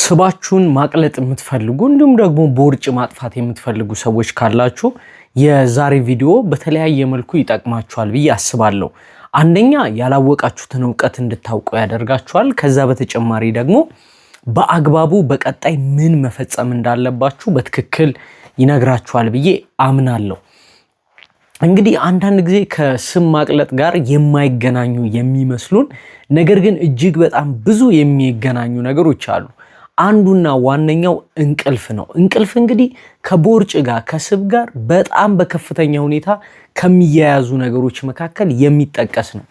ስባችሁን ማቅለጥ የምትፈልጉ እንዲሁም ደግሞ ቦርጭ ማጥፋት የምትፈልጉ ሰዎች ካላችሁ የዛሬ ቪዲዮ በተለያየ መልኩ ይጠቅማችኋል ብዬ አስባለሁ። አንደኛ ያላወቃችሁትን ዕውቀት እንድታውቁ ያደርጋችኋል። ከዛ በተጨማሪ ደግሞ በአግባቡ በቀጣይ ምን መፈጸም እንዳለባችሁ በትክክል ይነግራችኋል ብዬ አምናለሁ። እንግዲህ አንዳንድ ጊዜ ከስብ ማቅለጥ ጋር የማይገናኙ የሚመስሉን ነገር ግን እጅግ በጣም ብዙ የሚገናኙ ነገሮች አሉ። አንዱና ዋነኛው እንቅልፍ ነው። እንቅልፍ እንግዲህ ከቦርጭ ጋር ከስብ ጋር በጣም በከፍተኛ ሁኔታ ከሚያያዙ ነገሮች መካከል የሚጠቀስ ነው።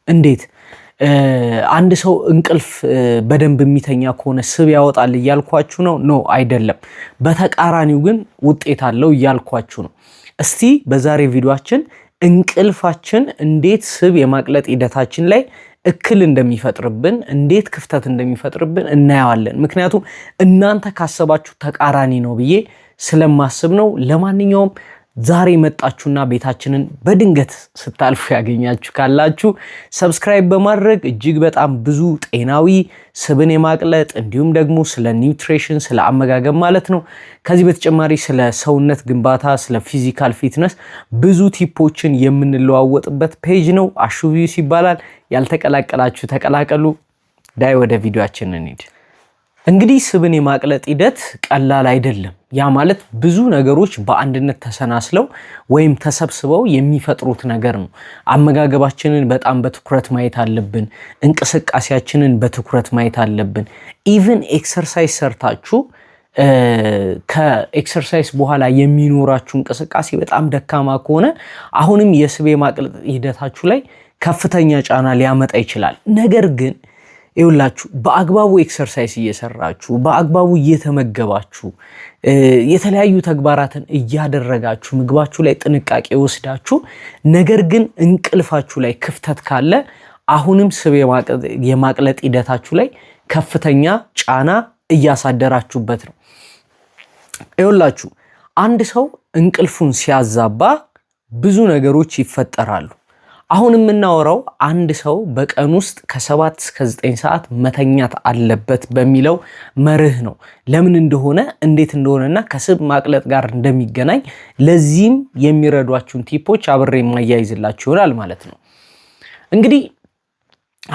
እንዴት? አንድ ሰው እንቅልፍ በደንብ የሚተኛ ከሆነ ስብ ያወጣል እያልኳችሁ ነው? ኖ አይደለም። በተቃራኒው ግን ውጤት አለው እያልኳችሁ ነው። እስቲ በዛሬ ቪዲዮአችን እንቅልፋችን እንዴት ስብ የማቅለጥ ሂደታችን ላይ እክል እንደሚፈጥርብን እንዴት ክፍተት እንደሚፈጥርብን እናያለን። ምክንያቱም እናንተ ካሰባችሁ ተቃራኒ ነው ብዬ ስለማስብ ነው። ለማንኛውም ዛሬ መጣችሁና ቤታችንን በድንገት ስታልፉ ያገኛችሁ ካላችሁ ሰብስክራይብ በማድረግ እጅግ በጣም ብዙ ጤናዊ ስብን የማቅለጥ እንዲሁም ደግሞ ስለ ኒውትሪሽን ስለ አመጋገብ ማለት ነው፣ ከዚህ በተጨማሪ ስለ ሰውነት ግንባታ ስለ ፊዚካል ፊትነስ ብዙ ቲፖችን የምንለዋወጥበት ፔጅ ነው። አሹ ቪውስ ይባላል። ያልተቀላቀላችሁ ተቀላቀሉ። ዳይ ወደ ቪዲዮአችን እንሂድ። እንግዲህ ስብን የማቅለጥ ሂደት ቀላል አይደለም። ያ ማለት ብዙ ነገሮች በአንድነት ተሰናስለው ወይም ተሰብስበው የሚፈጥሩት ነገር ነው። አመጋገባችንን በጣም በትኩረት ማየት አለብን። እንቅስቃሴያችንን በትኩረት ማየት አለብን። ኢቭን ኤክሰርሳይዝ ሰርታችሁ ከኤክሰርሳይዝ በኋላ የሚኖራችሁ እንቅስቃሴ በጣም ደካማ ከሆነ አሁንም የስብ የማቅለጥ ሂደታችሁ ላይ ከፍተኛ ጫና ሊያመጣ ይችላል። ነገር ግን ይኸውላችሁ በአግባቡ ኤክሰርሳይዝ እየሰራችሁ በአግባቡ እየተመገባችሁ የተለያዩ ተግባራትን እያደረጋችሁ ምግባችሁ ላይ ጥንቃቄ ወስዳችሁ ነገር ግን እንቅልፋችሁ ላይ ክፍተት ካለ አሁንም ስብ የማቅለጥ ሂደታችሁ ላይ ከፍተኛ ጫና እያሳደራችሁበት ነው። ይኸውላችሁ አንድ ሰው እንቅልፉን ሲያዛባ ብዙ ነገሮች ይፈጠራሉ። አሁን የምናወራው አንድ ሰው በቀን ውስጥ ከ7 እስከ 9 ሰዓት መተኛት አለበት በሚለው መርህ ነው። ለምን እንደሆነ እንዴት እንደሆነና ከስብ ማቅለጥ ጋር እንደሚገናኝ ለዚህም የሚረዷችሁን ቲፖች አብሬ የማያይዝላችሁ ይሆናል ማለት ነው። እንግዲህ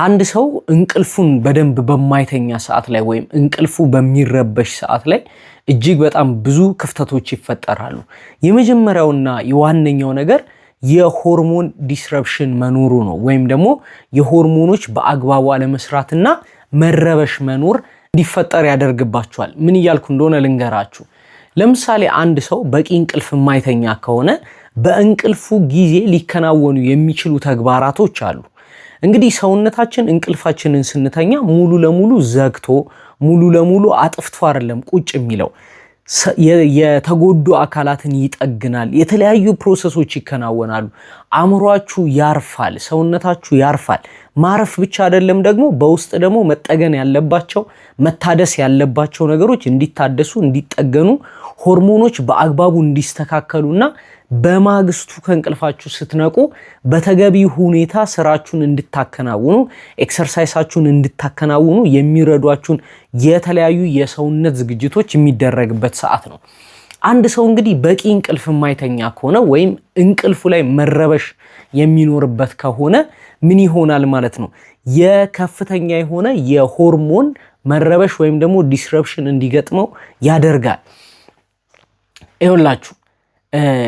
አንድ ሰው እንቅልፉን በደንብ በማይተኛ ሰዓት ላይ ወይም እንቅልፉ በሚረበሽ ሰዓት ላይ እጅግ በጣም ብዙ ክፍተቶች ይፈጠራሉ። የመጀመሪያውና የዋነኛው ነገር የሆርሞን ዲስረፕሽን መኖሩ ነው። ወይም ደግሞ የሆርሞኖች በአግባቡ አለመስራትና መረበሽ መኖር እንዲፈጠር ያደርግባቸዋል። ምን እያልኩ እንደሆነ ልንገራችሁ። ለምሳሌ አንድ ሰው በቂ እንቅልፍ የማይተኛ ከሆነ በእንቅልፉ ጊዜ ሊከናወኑ የሚችሉ ተግባራቶች አሉ። እንግዲህ ሰውነታችን እንቅልፋችንን ስንተኛ ሙሉ ለሙሉ ዘግቶ ሙሉ ለሙሉ አጥፍቶ አይደለም ቁጭ የሚለው። የተጎዱ አካላትን ይጠግናል። የተለያዩ ፕሮሰሶች ይከናወናሉ። አእምሯችሁ ያርፋል፣ ሰውነታችሁ ያርፋል። ማረፍ ብቻ አይደለም ደግሞ በውስጥ ደግሞ መጠገን ያለባቸው መታደስ ያለባቸው ነገሮች እንዲታደሱ እንዲጠገኑ ሆርሞኖች በአግባቡ እንዲስተካከሉና በማግስቱ ከእንቅልፋችሁ ስትነቁ በተገቢ ሁኔታ ስራችሁን እንድታከናውኑ ኤክሰርሳይሳችሁን እንድታከናውኑ የሚረዷችሁን የተለያዩ የሰውነት ዝግጅቶች የሚደረግበት ሰዓት ነው። አንድ ሰው እንግዲህ በቂ እንቅልፍ የማይተኛ ከሆነ ወይም እንቅልፉ ላይ መረበሽ የሚኖርበት ከሆነ ምን ይሆናል ማለት ነው? የከፍተኛ የሆነ የሆርሞን መረበሽ ወይም ደግሞ ዲስረፕሽን እንዲገጥመው ያደርጋል። ይኸውላችሁ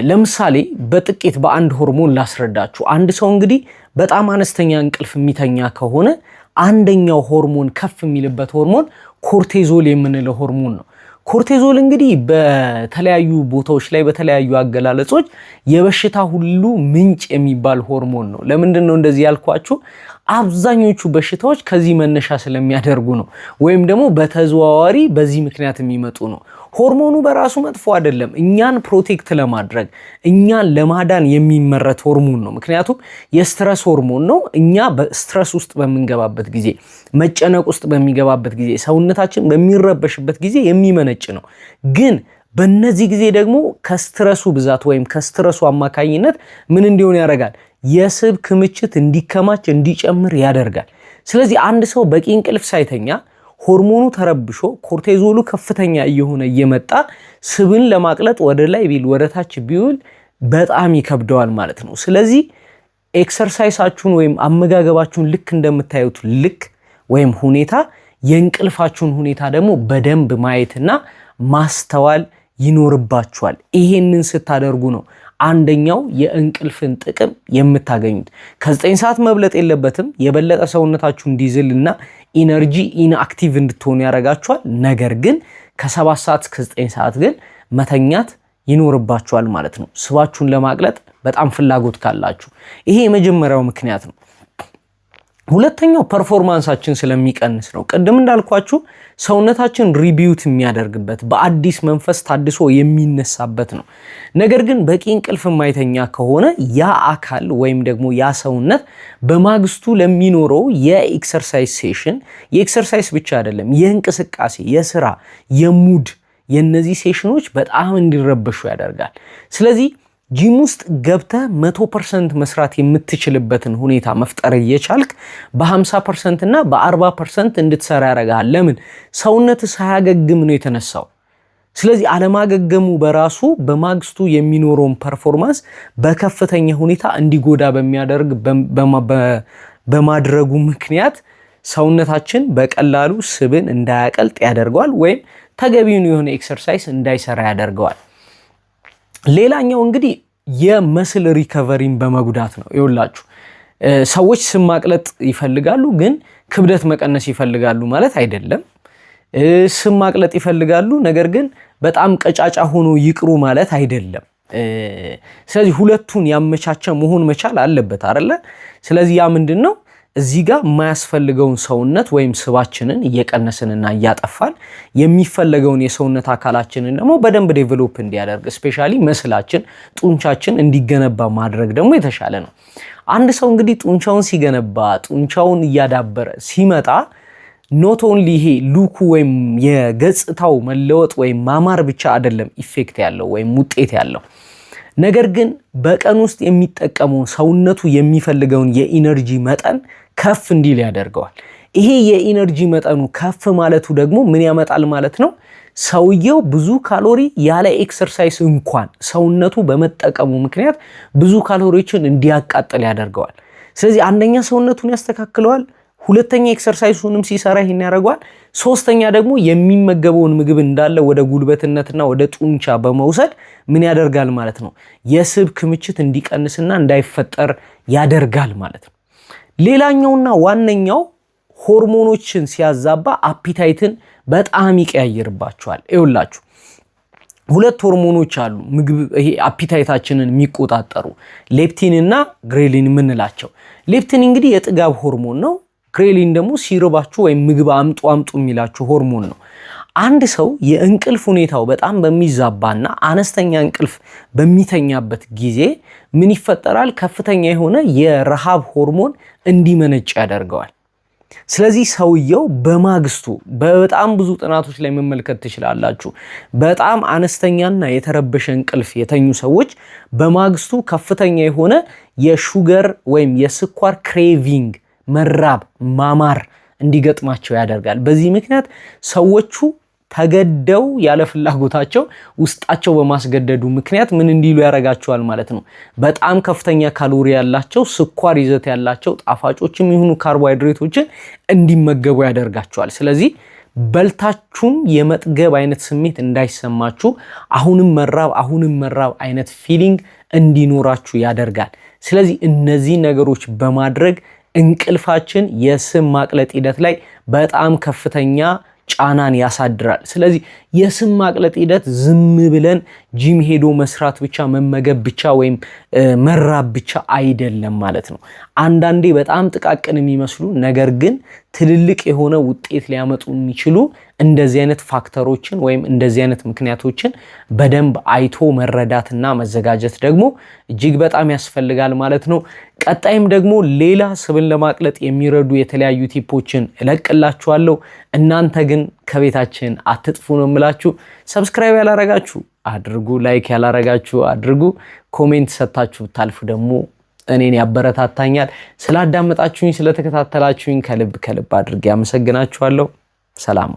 ለምሳሌ በጥቂት በአንድ ሆርሞን ላስረዳችሁ። አንድ ሰው እንግዲህ በጣም አነስተኛ እንቅልፍ የሚተኛ ከሆነ አንደኛው ሆርሞን ከፍ የሚልበት ሆርሞን ኮርቲዞል የምንለው ሆርሞን ነው። ኮርቲዞል እንግዲህ በተለያዩ ቦታዎች ላይ በተለያዩ አገላለጾች የበሽታ ሁሉ ምንጭ የሚባል ሆርሞን ነው። ለምንድን ነው እንደዚህ ያልኳችሁ? አብዛኞቹ በሽታዎች ከዚህ መነሻ ስለሚያደርጉ ነው፣ ወይም ደግሞ በተዘዋዋሪ በዚህ ምክንያት የሚመጡ ነው። ሆርሞኑ በራሱ መጥፎ አይደለም። እኛን ፕሮቴክት ለማድረግ እኛን ለማዳን የሚመረት ሆርሞን ነው። ምክንያቱም የስትረስ ሆርሞን ነው። እኛ በስትረስ ውስጥ በምንገባበት ጊዜ መጨነቅ ውስጥ በሚገባበት ጊዜ ሰውነታችን በሚረበሽበት ጊዜ የሚመነጭ ነው። ግን በእነዚህ ጊዜ ደግሞ ከስትረሱ ብዛት ወይም ከስትረሱ አማካኝነት ምን እንዲሆን ያደርጋል? የስብ ክምችት እንዲከማች እንዲጨምር ያደርጋል። ስለዚህ አንድ ሰው በቂ እንቅልፍ ሳይተኛ ሆርሞኑ ተረብሾ ኮርቲዞሉ ከፍተኛ እየሆነ እየመጣ ስብን ለማቅለጥ ወደ ላይ ቢል ወደ ታች ቢውል በጣም ይከብደዋል ማለት ነው። ስለዚህ ኤክሰርሳይሳችሁን ወይም አመጋገባችሁን ልክ እንደምታዩት ልክ ወይም ሁኔታ የእንቅልፋችሁን ሁኔታ ደግሞ በደንብ ማየትና ማስተዋል ይኖርባችኋል። ይሄንን ስታደርጉ ነው አንደኛው የእንቅልፍን ጥቅም የምታገኙት። ከ9 ሰዓት መብለጥ የለበትም። የበለጠ ሰውነታችሁ እንዲዝልና ኢነርጂ ኢንአክቲቭ እንድትሆኑ ያደርጋችኋል። ነገር ግን ከ7 ሰዓት እስከ 9 ሰዓት ግን መተኛት ይኖርባችኋል ማለት ነው፣ ስባችሁን ለማቅለጥ በጣም ፍላጎት ካላችሁ። ይሄ የመጀመሪያው ምክንያት ነው። ሁለተኛው ፐርፎርማንሳችን ስለሚቀንስ ነው። ቅድም እንዳልኳችሁ ሰውነታችን ሪቢዩት የሚያደርግበት በአዲስ መንፈስ ታድሶ የሚነሳበት ነው። ነገር ግን በቂ እንቅልፍ የማይተኛ ከሆነ ያ አካል ወይም ደግሞ ያ ሰውነት በማግስቱ ለሚኖረው የኤክሰርሳይዝ ሴሽን፣ የኤክሰርሳይዝ ብቻ አይደለም የእንቅስቃሴ፣ የስራ፣ የሙድ የነዚህ ሴሽኖች በጣም እንዲረበሹ ያደርጋል። ስለዚህ ጂም ውስጥ ገብተህ 100% መስራት የምትችልበትን ሁኔታ መፍጠር እየቻልክ በ50% እና በ40% እንድትሰራ ያደርጋል። ለምን? ሰውነት ሳያገግም ነው የተነሳው። ስለዚህ አለማገገሙ በራሱ በማግስቱ የሚኖረውን ፐርፎርማንስ በከፍተኛ ሁኔታ እንዲጎዳ በማድረጉ ምክንያት ሰውነታችን በቀላሉ ስብን እንዳያቀልጥ ያደርገዋል፣ ወይም ተገቢውን የሆነ ኤክሰርሳይዝ እንዳይሰራ ያደርገዋል። ሌላኛው እንግዲህ የመስል ሪከቨሪን በመጉዳት ነው። ይኸውላችሁ ሰዎች ስብ ማቅለጥ ይፈልጋሉ፣ ግን ክብደት መቀነስ ይፈልጋሉ ማለት አይደለም። ስብ ማቅለጥ ይፈልጋሉ፣ ነገር ግን በጣም ቀጫጫ ሆኖ ይቅሩ ማለት አይደለም። ስለዚህ ሁለቱን ያመቻቸ መሆን መቻል አለበት አይደለ? ስለዚህ ያ ምንድነው እዚህ ጋር የማያስፈልገውን ሰውነት ወይም ስባችንን እየቀነስንና እያጠፋን የሚፈለገውን የሰውነት አካላችንን ደግሞ በደንብ ዴቨሎፕ እንዲያደርግ ስፔሻሊ መስላችን፣ ጡንቻችን እንዲገነባ ማድረግ ደግሞ የተሻለ ነው። አንድ ሰው እንግዲህ ጡንቻውን ሲገነባ ጡንቻውን እያዳበረ ሲመጣ ኖት ኦንሊ ይሄ ሉኩ ወይም የገጽታው መለወጥ ወይም ማማር ብቻ አይደለም ኢፌክት ያለው ወይም ውጤት ያለው፣ ነገር ግን በቀን ውስጥ የሚጠቀመውን ሰውነቱ የሚፈልገውን የኢነርጂ መጠን ከፍ እንዲል ያደርገዋል። ይሄ የኢነርጂ መጠኑ ከፍ ማለቱ ደግሞ ምን ያመጣል ማለት ነው? ሰውየው ብዙ ካሎሪ ያለ ኤክሰርሳይዝ እንኳን ሰውነቱ በመጠቀሙ ምክንያት ብዙ ካሎሪዎችን እንዲያቃጥል ያደርገዋል። ስለዚህ አንደኛ ሰውነቱን ያስተካክለዋል፣ ሁለተኛ ኤክሰርሳይዙንም ሲሰራ ይሄን ያደርገዋል፣ ሶስተኛ ደግሞ የሚመገበውን ምግብ እንዳለ ወደ ጉልበትነትና ወደ ጡንቻ በመውሰድ ምን ያደርጋል ማለት ነው? የስብ ክምችት እንዲቀንስና እንዳይፈጠር ያደርጋል ማለት ነው። ሌላኛውና ዋነኛው ሆርሞኖችን ሲያዛባ አፒታይትን በጣም ይቀያየርባቸዋል። ይኸውላችሁ ሁለት ሆርሞኖች አሉ ምግብ ይሄ አፒታይታችንን የሚቆጣጠሩ ሌፕቲን እና ግሬሊን የምንላቸው። ሌፕቲን እንግዲህ የጥጋብ ሆርሞን ነው። ግሬሊን ደግሞ ሲርባችሁ ወይም ምግብ አምጡ የሚላችሁ ሆርሞን ነው። አንድ ሰው የእንቅልፍ ሁኔታው በጣም በሚዛባና አነስተኛ እንቅልፍ በሚተኛበት ጊዜ ምን ይፈጠራል? ከፍተኛ የሆነ የረሃብ ሆርሞን እንዲመነጭ ያደርገዋል። ስለዚህ ሰውየው በማግስቱ በጣም ብዙ ጥናቶች ላይ መመልከት ትችላላችሁ። በጣም አነስተኛና የተረበሸ እንቅልፍ የተኙ ሰዎች በማግስቱ ከፍተኛ የሆነ የሹገር ወይም የስኳር ክሬቪንግ መራብ፣ ማማር እንዲገጥማቸው ያደርጋል። በዚህ ምክንያት ሰዎቹ ተገደው ያለ ፍላጎታቸው ውስጣቸው በማስገደዱ ምክንያት ምን እንዲሉ ያደርጋቸዋል ማለት ነው? በጣም ከፍተኛ ካሎሪ ያላቸው ስኳር ይዘት ያላቸው ጣፋጮችም ይሁኑ ካርቦሃይድሬቶችን እንዲመገቡ ያደርጋቸዋል። ስለዚህ በልታችሁም የመጥገብ አይነት ስሜት እንዳይሰማችሁ አሁንም መራብ አይነት ፊሊንግ እንዲኖራችሁ ያደርጋል። ስለዚህ እነዚህ ነገሮች በማድረግ እንቅልፋችን የስብ ማቅለጥ ሂደት ላይ በጣም ከፍተኛ ጫናን ያሳድራል። ስለዚህ የስብ ማቅለጥ ሂደት ዝም ብለን ጂም ሄዶ መስራት ብቻ መመገብ ብቻ ወይም መራብ ብቻ አይደለም ማለት ነው። አንዳንዴ በጣም ጥቃቅን የሚመስሉ ነገር ግን ትልልቅ የሆነ ውጤት ሊያመጡ የሚችሉ እንደዚህ አይነት ፋክተሮችን ወይም እንደዚህ አይነት ምክንያቶችን በደንብ አይቶ መረዳትና መዘጋጀት ደግሞ እጅግ በጣም ያስፈልጋል ማለት ነው። ቀጣይም ደግሞ ሌላ ስብን ለማቅለጥ የሚረዱ የተለያዩ ቲፖችን እለቅላችኋለሁ። እናንተ ግን ከቤታችን አትጥፉ ነው የምላችሁ። ሰብስክራይብ ያላረጋችሁ አድርጉ፣ ላይክ ያላረጋችሁ አድርጉ። ኮሜንት ሰጣችሁ ብታልፉ ደግሞ እኔን ያበረታታኛል። ስላዳመጣችሁኝ ስለተከታተላችሁኝ ከልብ አድርጌ አመሰግናችኋለሁ። ሰላም